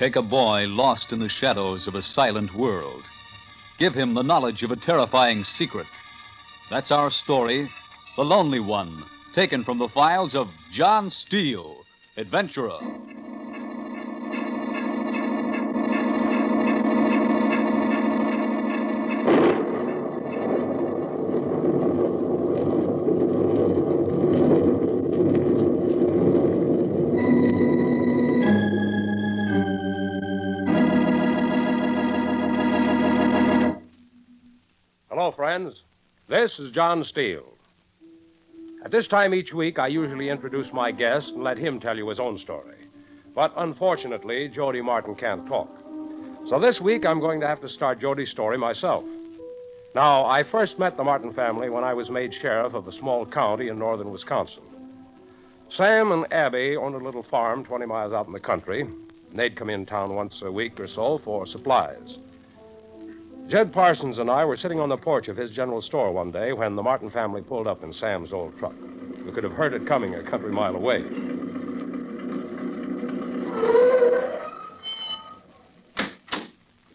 Take a boy lost in the shadows of a silent world. Give him the knowledge of a terrifying secret. That's our story, The Lonely One, taken from the files of John Steele, adventurer. Hello, friends. This is John Steele. At this time each week, I usually introduce my guest and let him tell you his own story. But unfortunately, Jody Martin can't talk. So this week, I'm going to have to start Jody's story myself. Now, I first met the Martin family when I was made sheriff of a small county in northern Wisconsin. Sam and Abby owned a little farm 20 miles out in the country, and they'd come in town once a week or so for supplies. Jed Parsons and I were sitting on the porch of his general store one day when the Martin family pulled up in Sam's old truck. We could have heard it coming a country mile away.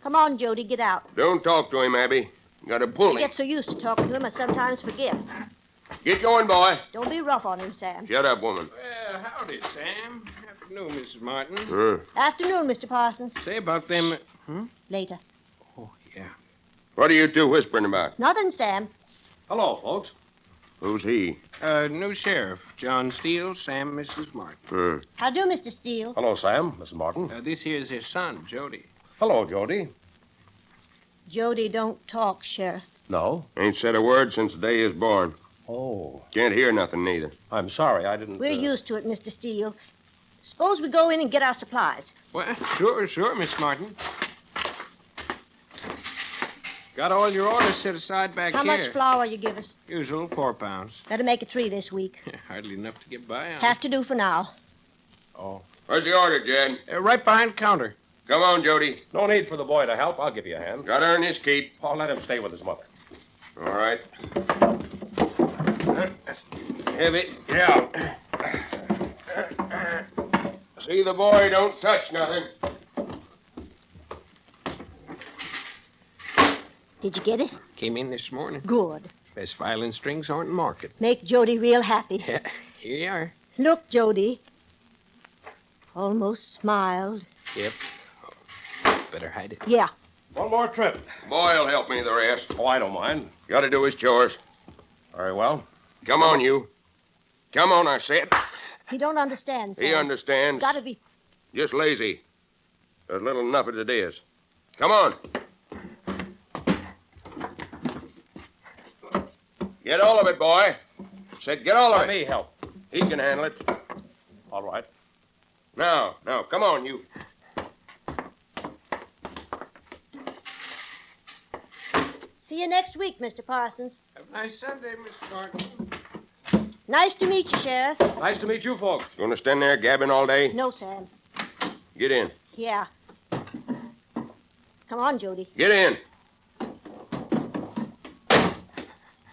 Come on, Jody, get out. Don't talk to him, Abby. You gotta pull I him. get so used to talking to him, I sometimes forget. Get going, boy. Don't be rough on him, Sam. Shut up, woman. Well, howdy, Sam. Afternoon, Mrs. Martin. Afternoon, Mr. Parsons. Say about them... Later. Oh, yeah. What are you two whispering about? Nothing, Sam. Hello, folks. Who's he? New sheriff, John Steele, Sam, Mrs. Martin. How do, Mr. Steele? Hello, Sam, Mrs. Martin. This here's his son, Jody. Hello, Jody. Jody don't talk, Sheriff. No? Ain't said a word since the day he was born. Oh. Can't hear nothing, neither. I'm sorry, I didn't... We're used to it, Mr. Steele. Suppose we go in and get our supplies. Well, sure, Miss Martin. Got all your orders set aside back How here. much flour you give us? Usual, 4 pounds. Better make it 3 this week. Hardly enough to get by on. Have to do for now. Oh. Where's the order, Jed? Right behind counter. Come on, Jody. No need for the boy to help. I'll give you a hand. Gotta earn his keep. I'll let him stay with his mother. All right. Heavy. Yeah. See the boy don't touch nothing. Did you get it? Came in this morning. Good. Best violin strings aren't in market. Make Jody real happy. Yeah, here you are. Look, Jody. Almost smiled. Yep. Better hide it. Yeah. One more trip. Boy'll help me the rest. Oh, I don't mind. Gotta do his chores. Very well. Come on, you. Come on, I said. He don't understand, Sam. He understands. Gotta be... Just lazy. There's little enough as it is. Come on. Get all of it, boy. Said get all of Let it. me help. He can handle it. All right. Now, come on, you. See you next week, Mr. Parsons. Have a nice Sunday, Miss Martin. Nice to meet you, Sheriff. Nice to meet you folks. You want to stand there gabbing all day? No, Sam. Get in. Yeah. Come on, Jody. Get in.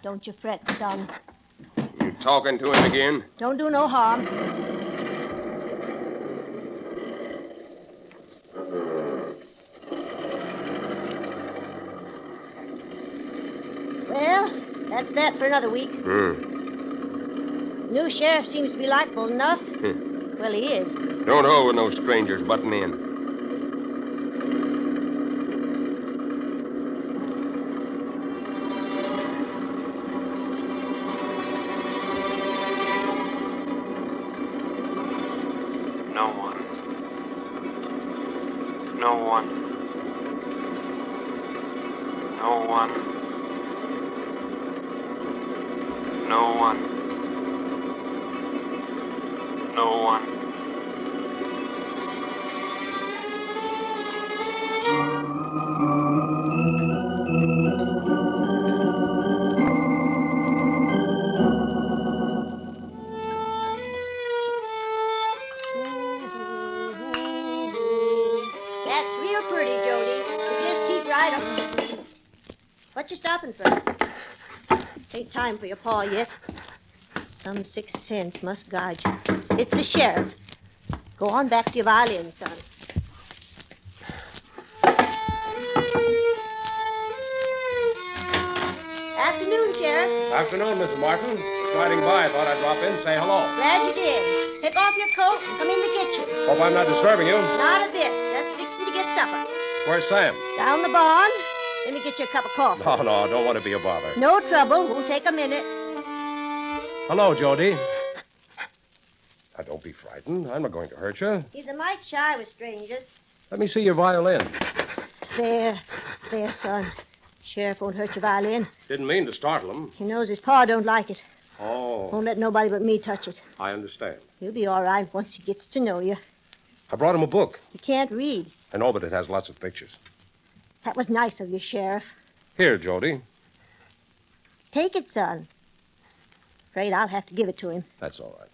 Don't you fret, son. You talking to him again? Don't do no harm. Well, that's that for another week. New sheriff seems to be likable enough. Well, he is. Don't hold with no strangers butting in. No one. No one. No one. No one. No one. That's real pretty, Jody. You just keep right on. What you stopping for? Ain't time for your paw yet. Some 6th sense must guide you. It's the sheriff. Go on back to your violin, son. Afternoon, Sheriff. Afternoon, Mrs. Martin. Just riding by. Thought I'd drop in and say hello. Glad you did. Take off your coat and come in the kitchen. Hope I'm not disturbing you. Not a bit. Just fixing to get supper. Where's Sam? Down the barn. Let me get you a cup of coffee. No, don't want to be a bother. No trouble. Won't take a minute. Hello, Jody. Now, don't be frightened. I'm not going to hurt you. He's a mite shy with strangers. Let me see your violin. There, son. Sheriff won't hurt your violin. Didn't mean to startle him. He knows his pa don't like it. Oh, Won't let nobody but me touch it. I understand. He'll be all right once he gets to know you. I brought him a book. He can't read. I know, but it has lots of pictures. That was nice of you, Sheriff. Here, Jody. Take it, son. Afraid I'll have to give it to him. That's all right.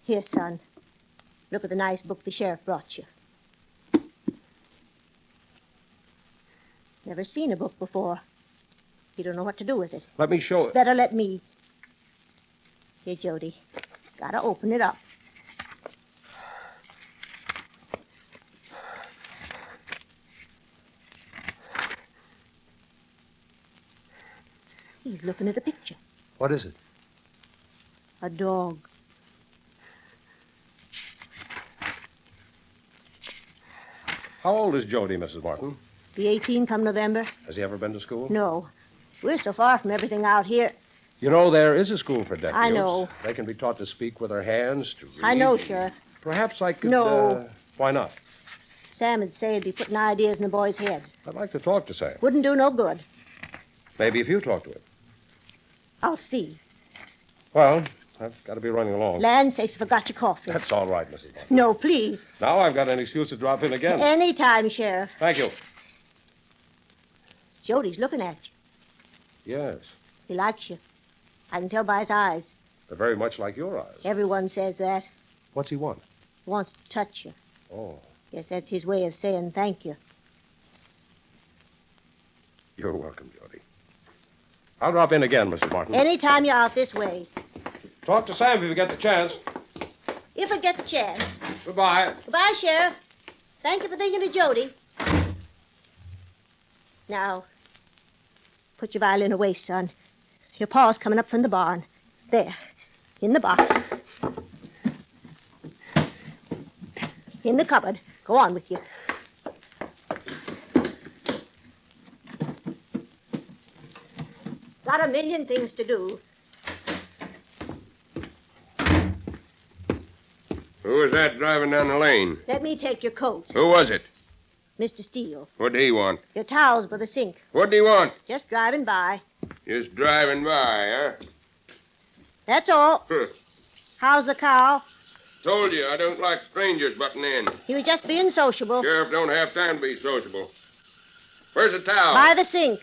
Here, son. Look at the nice book the sheriff brought you. Never seen a book before. You don't know what to do with it. Let me show it. Better let me. Here, Jody. Gotta open it up. He's looking at a picture. What is it? A dog. How old is Jody, Mrs. Martin? Be 18 come November? Has he ever been to school? No. We're so far from everything out here. You know, there is a school for deaf I mutes. know. They can be taught to speak with their hands, to read. I know, Sheriff. Perhaps I could... No. Why not? Sam would say he'd be putting ideas in the boy's head. I'd like to talk to Sam. Wouldn't do no good. Maybe if you talk to him. I'll see. Well, I've got to be running along. Land sakes, I forgot your coffee. That's all right, Mrs. Martin. No, please. Now I've got an excuse to drop in again. Any time, Sheriff. Thank you. Jody's looking at you. Yes. He likes you. I can tell by his eyes. They're very much like your eyes. Everyone says that. What's he want? He wants to touch you. Oh, Guess that's his way of saying thank you. you're welcome, Jody. I'll drop in again, Mrs. Martin. Any time you're out this way. Talk to Sam if you get the chance. If I get the chance. Goodbye. Goodbye, Sheriff. Thank you for thinking of Jody. Now, put your violin away, son. Your pa's coming up from the barn. There, in the box. In the cupboard. Go on with you. Got a million things to do. Who was that driving down the lane? Let me take your coat, Who was it? Mr. Steele. What did he want? Your towels by the sink. What did he want? Just driving by. Just driving by, huh? That's all. Huh. How's the cow? Told you, I don't like strangers butting in. He was just being sociable. Sheriff don't have time to be sociable. Where's the towel? By the sink.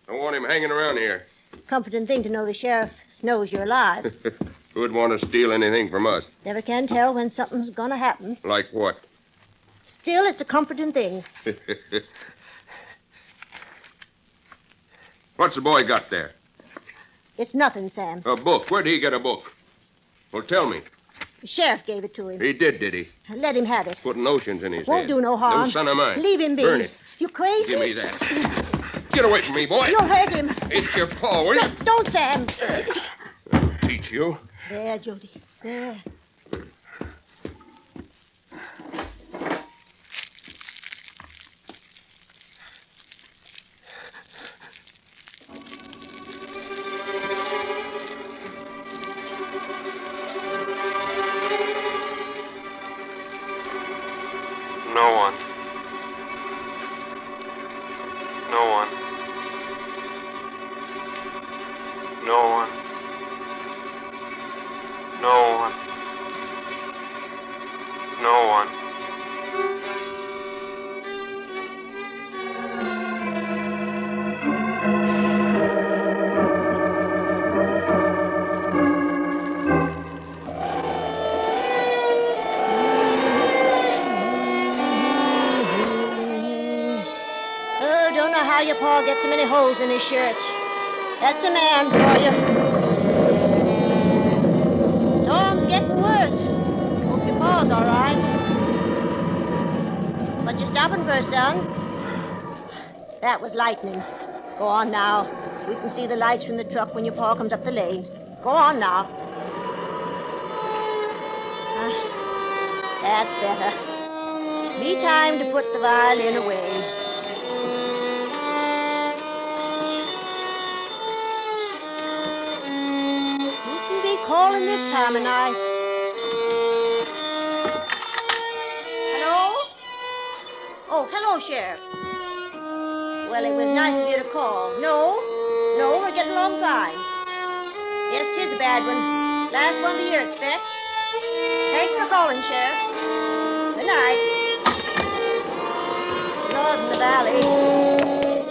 I want him hanging around here. Comforting thing to know the sheriff knows you're alive. Who'd want to steal anything from us? Never can tell when something's gonna happen. Like what? Still, it's a comforting thing. What's the boy got there? It's nothing, Sam. A book. Where'd he get a book? Well, tell me. The sheriff gave it to him. He did he? Let him have it. Putting notions in his Won't head. do no harm. No son of mine. Leave him be. Burn it. You crazy? Give me that. Get away from me, boy. You'll hurt him. It's your paw, will you? Don't, Sam. I'll teach you. There, Jody. There. No one. No one. No one. No one. No one. Oh, don't know how your pa gets so many holes in his shirt. That's a man for you. Storm's getting worse. Hope your pa's all right. What you stopping for, son? That was lightning. Go on now. We can see the lights from the truck when your pa comes up the lane. Go on now. That's better. Be time to put the violin away. Who can be calling this time of night? Hello? Oh, hello, Sheriff. Well, it was nice of you to call. No, we're getting along fine. Yes, 'tis a bad one. Last one of the year, expect. Thanks for calling, Sheriff. Good night. Blood in the valley.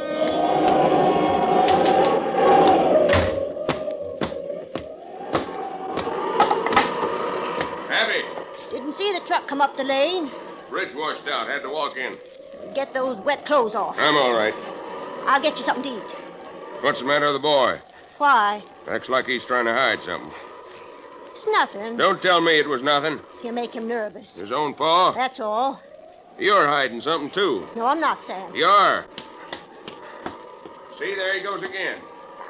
Abby, Didn't see the truck come up the lane. bridge washed out. Had to walk in. Get those wet clothes off. I'm all right. I'll get you something to eat. What's the matter with the boy? Why? Acts like he's trying to hide something. It's nothing. Don't tell me it was nothing. You make him nervous. His own paw? That's all. You're hiding something, too. No, I'm not, Sam. You are. See, there he goes again.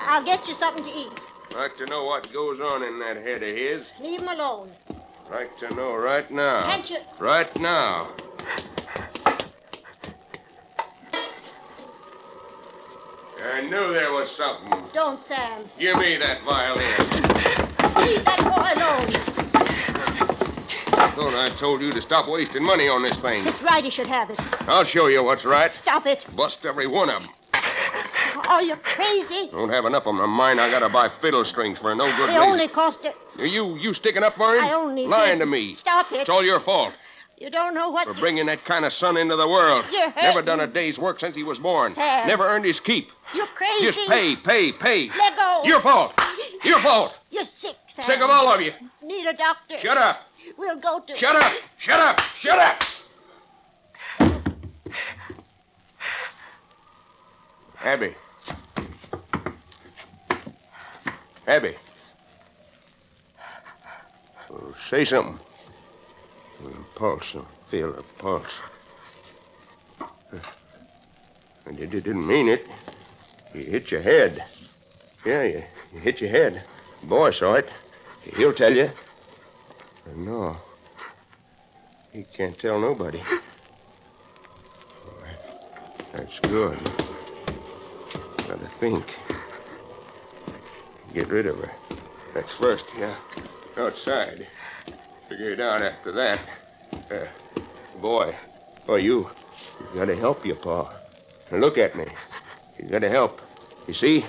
I'll get you something to eat. Like to know what goes on in that head of his. Leave him alone. Like to know right now. Can't you? Right now. I knew there was something. Don't, Sam. Give me that violin. Leave that boy alone. I thought I told you to stop wasting money on this thing. It's right he should have it. I'll show you what's right. Stop it. Bust every one of them. Are you crazy? Don't have enough of them of mine. I gotta buy fiddle strings for no good They reason. only cost it. You sticking up for him? I only Lying did. to me. Stop it. It's all your fault. You don't know what... For bringing that kind of son into the world. You're hurting. Never done a day's work since he was born. Sam. Never earned his keep. You're crazy. Just pay. Let go. Your fault. Your fault. You're sick, Sam. Sick of all of you. Need a doctor. Shut up. We'll go to... Shut up. Shut up. Shut up. Abby. Abby. Oh, say something. Pulse. Feel a pulse. I didn't mean it. You hit your head. Yeah, you hit your head. The boy saw it. He'll tell you. No. He can't tell nobody. That's good. Gotta think. Get rid of her. That's first, yeah. Outside. Figure it out after that. Boy, you gotta help your pa. Now look at me. You gotta help. You see?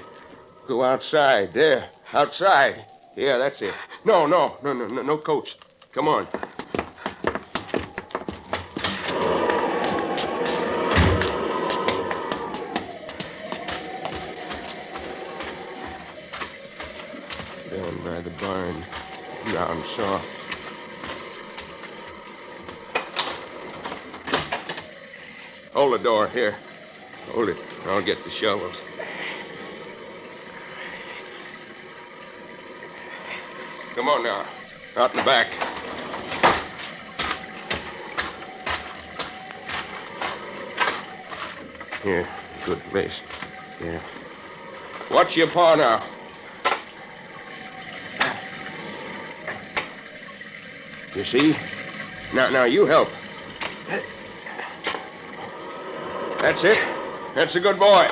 Go outside. There. Outside. Yeah, that's it. No coats. Come on. Down by the barn. Ground soft. Hold the door here. Hold it. I'll get the shovels. Come on now. Out in the back. Here. Good place. Here. Watch your paw now. You see? Now you help. That's it. That's a good boy.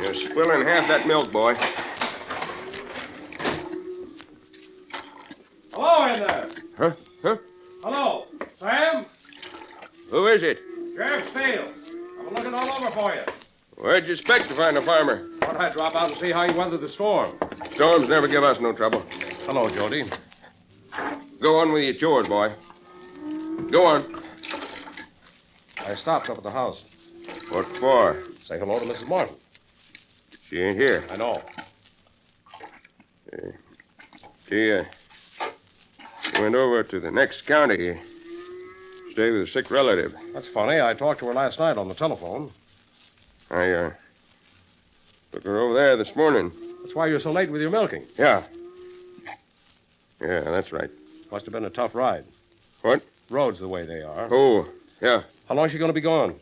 You're spilling half that milk, boy. Hello in there. Huh? Huh? Hello, Sam? Who is it? Sheriff Steele. I'm looking all over for you. Where'd you expect to find a farmer? Thought I'd drop out and see how you weathered the storm. Storms never give us no trouble. Hello, Jody. Go on with your chores, boy. Go on. I stopped up at the house. What for? Say hello to Mrs. Martin. She ain't here. I know. She went over to the next county. Stay with a sick relative. That's funny. I talked to her last night on the telephone. I took her over there this morning. That's why you're so late with your milking. Yeah. Yeah, that's right. Must have been a tough ride. What? Roads the way they are. Oh, yeah. How long's she going to be gone?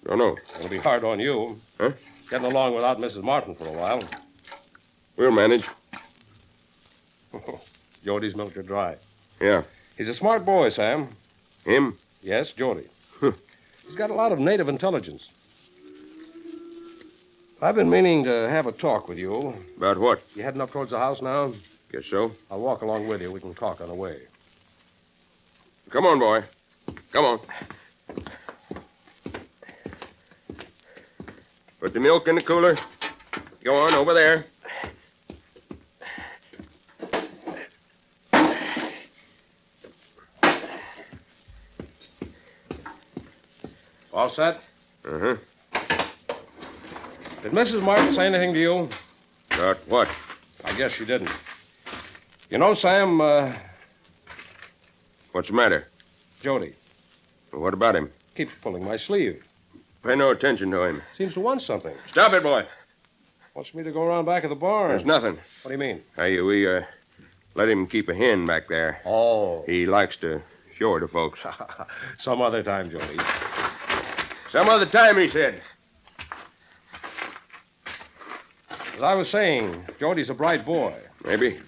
Don't know. It'll be hard on you. Huh? Getting along without Mrs. Martin for a while. We'll manage. Jody's milked her dry. Yeah. He's a smart boy, Sam. Him? Yes, Jody. He's got a lot of native intelligence. I've been meaning to have a talk with you. About what? You heading up towards the house now? Guess so. I'll walk along with you. We can talk on the way. Come on, boy. Come on. Put the milk in the cooler. Go on, over there. All set? Uh-huh. Did Mrs. Martin say anything to you? About what? I guess she didn't. You know, Sam, What's the matter? Jody What about him? keeps pulling my sleeve. Pay no attention to him. Seems to want something. Stop it, boy. Wants me to go around back of the barn. There's nothing. What do you mean? Hey, we let him keep a hen back there. Oh. He likes to show her to folks. Some other time, Jody. Some other time, he said. As I was saying, Jody's a bright boy. Maybe.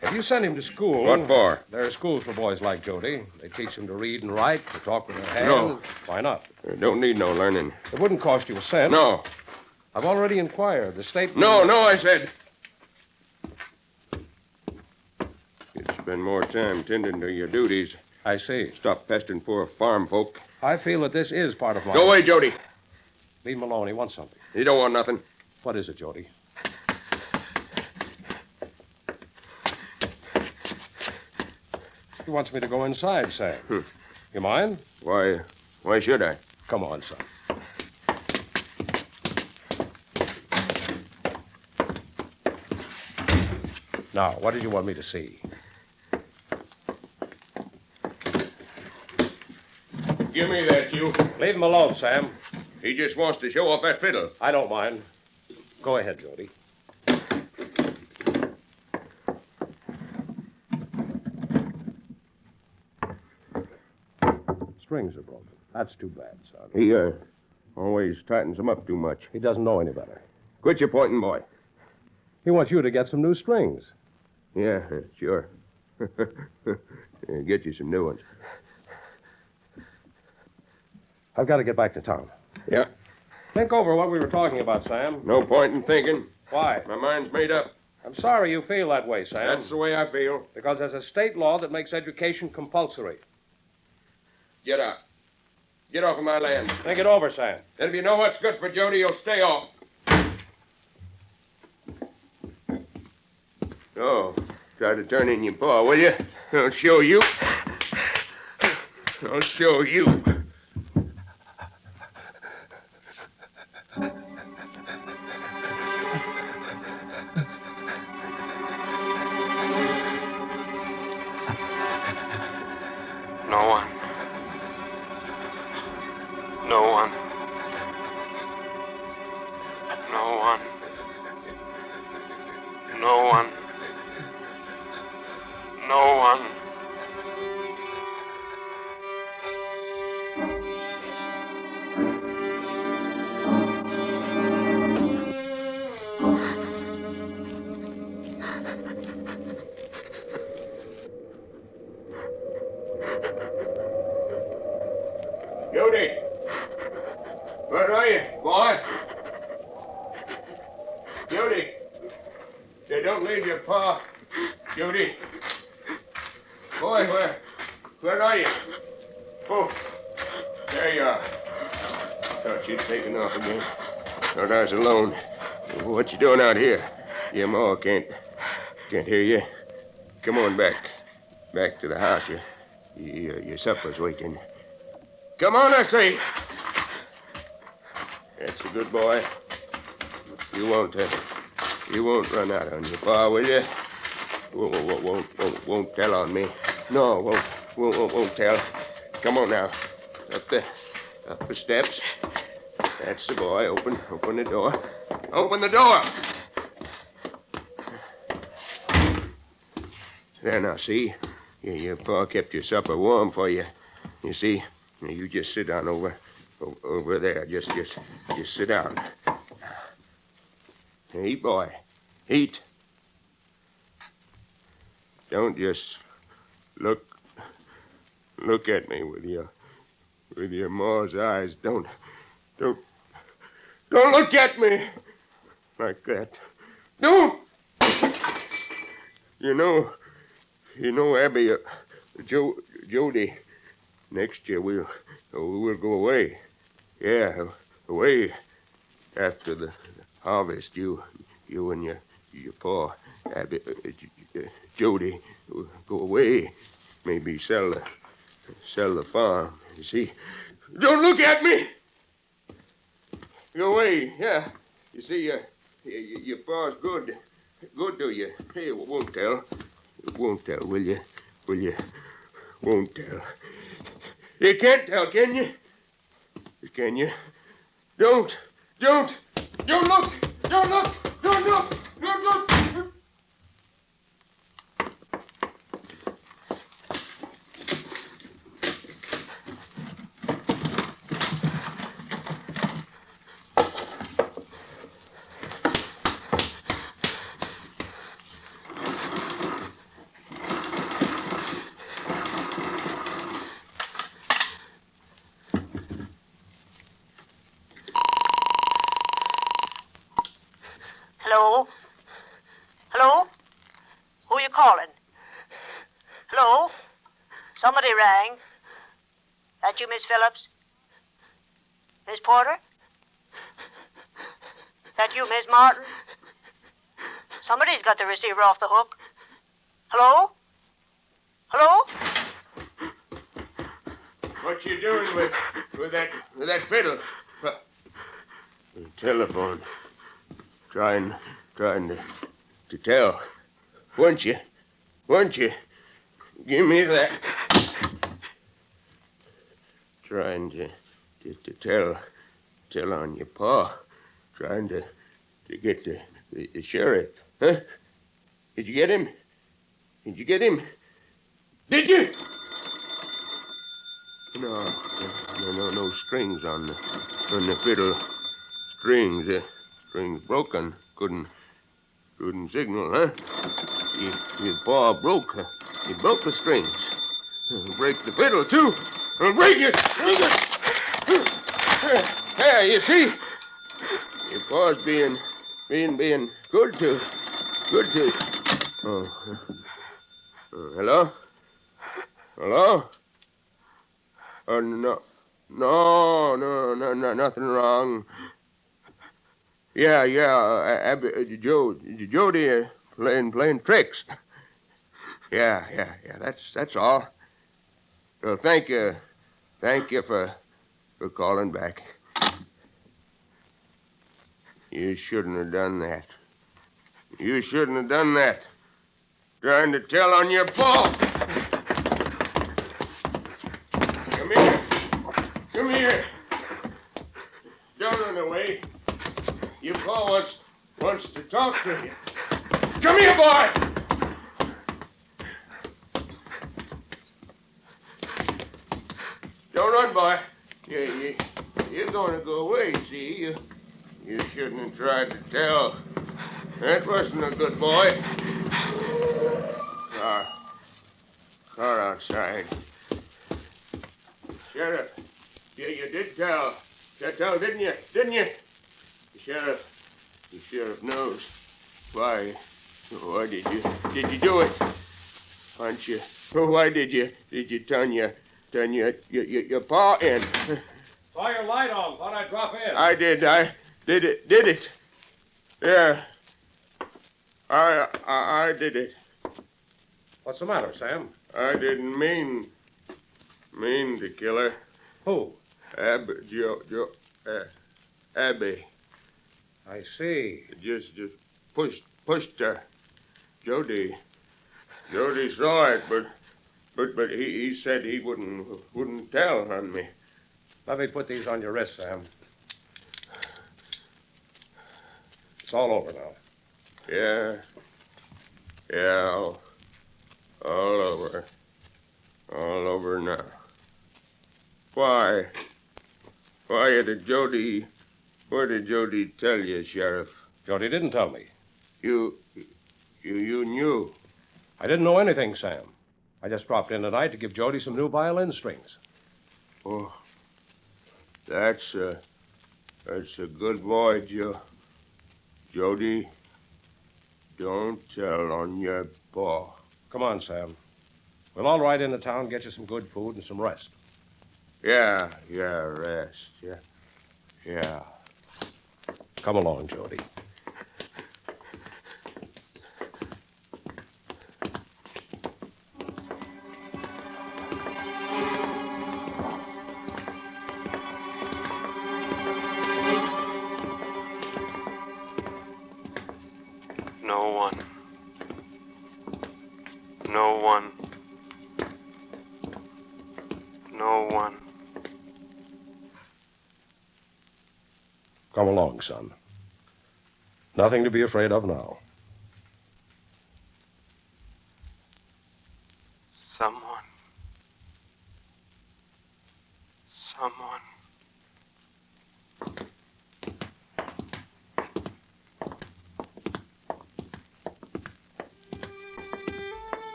If you send him to school... What for? There are schools for boys like Jody. They teach him to read and write, to talk with their hands. No. Why not? Don't need no learning. It wouldn't cost you a cent. No. I've already inquired. The state... No, I said. You'd spend more time tending to your duties. I see. Stop pestering poor farm folk. I feel that this is part of my... Go away, Jody. Leave him alone. He wants something. You don't want nothing. What is it, Jody? He wants me to go inside, Sam. You mind? Why should I? Come on, son. Now, what did you want me to see? Give me that, you. Leave him alone, Sam. He just wants to show off that fiddle. I don't mind. Go ahead, Jody. Strings are broken. That's too bad, son. He always tightens them up too much. He doesn't know any better. Quit your pointing, boy. He wants you to get some new strings. Yeah, sure. Get you some new ones. I've got to get back to town. Yeah. Think over what we were talking about, Sam. No point in thinking. Why? My mind's made up. I'm sorry you feel that way, Sam. That's the way I feel. Because there's a state law that makes education compulsory. Get out. Get off of my land. Think it over, Sam. And if you know what's good for Jody, you'll stay off. Oh, try to turn in your paw, will you? I'll show you. I'll show you. No one. No one. No one. No one. No one. Jody! Where are you, boy? Jody! Say, don't leave your paw. Jody! Boy, Where are you? Oh, there you are. Thought you'd taken off again. Thought I was alone. What you doing out here? Your ma can't hear you. Come on back. Back to the house. Your supper's waiting. Come on, I say. That's a good boy. You won't run out on your pa, will you? Won't tell on me. No, won't tell. Come on now. Up the steps. That's the boy. Open the door. Open the door. There now, see? Your pa kept your supper warm for you. You see? You just sit down over there. Just sit down. Eat, boy. Eat. Don't just look at me with your ma's eyes. Don't look at me like that. Don't. You know, Abby, Jody. Next year we'll go away. Yeah, away after the harvest. You and your pa, Abby, Jody, will go away. Maybe sell the farm. You see? Don't look at me. Go away. Yeah. You see, your pa's good. Good to you. Hey, won't tell. Won't tell, will you? Won't tell. You can't tell, can you? Can you? Don't look! Don't look! Don't look! Hello? Hello? Who you calling? Hello? Somebody rang. That you, Miss Phillips? Miss Porter? That you, Miss Martin? Somebody's got the receiver off the hook. Hello? Hello? What you doing with that fiddle? The telephone. Trying to tell. Weren't you? Give me that. Trying to tell on your pa. Trying to get the sheriff. Huh? Did you get him? Did Did you? No strings on the fiddle. Strings broken. Couldn't signal, huh? Your paw broke. He broke the strings. Break the fiddle, too. Break it! There, you see? Your paw's being good to. Hello? Oh, no, nothing wrong. Yeah, Jody playing tricks. Yeah, that's all. Well, thank you for calling back. You shouldn't have done that. Trying to tell on your pa. Come here. Don't run away. Your pa wants to talk to you. Come here, boy! Don't run, boy. You're going to go away, see? You shouldn't have tried to tell. That wasn't a good boy. Car outside. Sheriff, you did tell. Tell, didn't you? The sheriff knows. Why did you do it? Why did you turn your paw in? Saw your light on. Thought I'd drop in. I did it. Yeah. I did it. What's the matter, Sam? I didn't mean to kill her. Who? Abby. I see. Just pushed her. Jody saw it, but he said he wouldn't tell on me. Let me put these on your wrist, Sam. It's all over now. Yeah, all over. All over now. Why did Jody... What did Jody tell you, Sheriff? Jody didn't tell me. You knew. I didn't know anything, Sam. I just dropped in tonight to give Jody some new violin strings. Oh, that's a good boy, Jody. Don't tell on your paw. Come on, Sam. We'll all ride into town, get you some good food and some rest. Yeah, rest. Yeah. Come along, Jody. No one. No one. No one. Come along, son. Nothing to be afraid of now. Someone.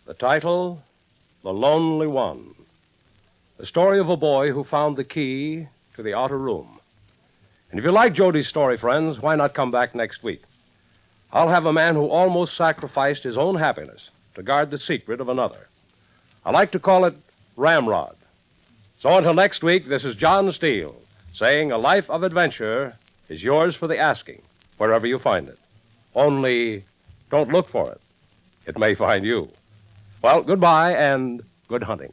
The title, The Lonely One. The story of a boy who found the key to the outer room. And if you like Jody's story, friends, why not come back next week? I'll have a man who almost sacrificed his own happiness to guard the secret of another. I like to call it Ramrod. So until next week, this is John Steele saying a life of adventure is yours for the asking, wherever you find it. Only don't look for it. It may find you. Well, goodbye and good hunting.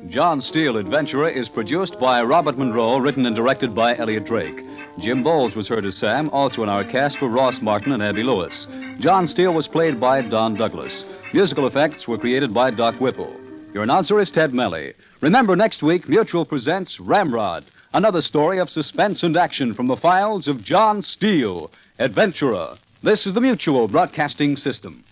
John Steele, Adventurer, is produced by Robert Monroe, written and directed by Elliot Drake. Jim Bowles was heard as Sam. Also in our cast were Ross Martin and Abby Lewis. John Steele was played by Don Douglas. Musical effects were created by Doc Whipple. Your announcer is Ted Melly. Remember, next week, Mutual presents Ramrod, another story of suspense and action from the files of John Steele, Adventurer. This is the Mutual Broadcasting System.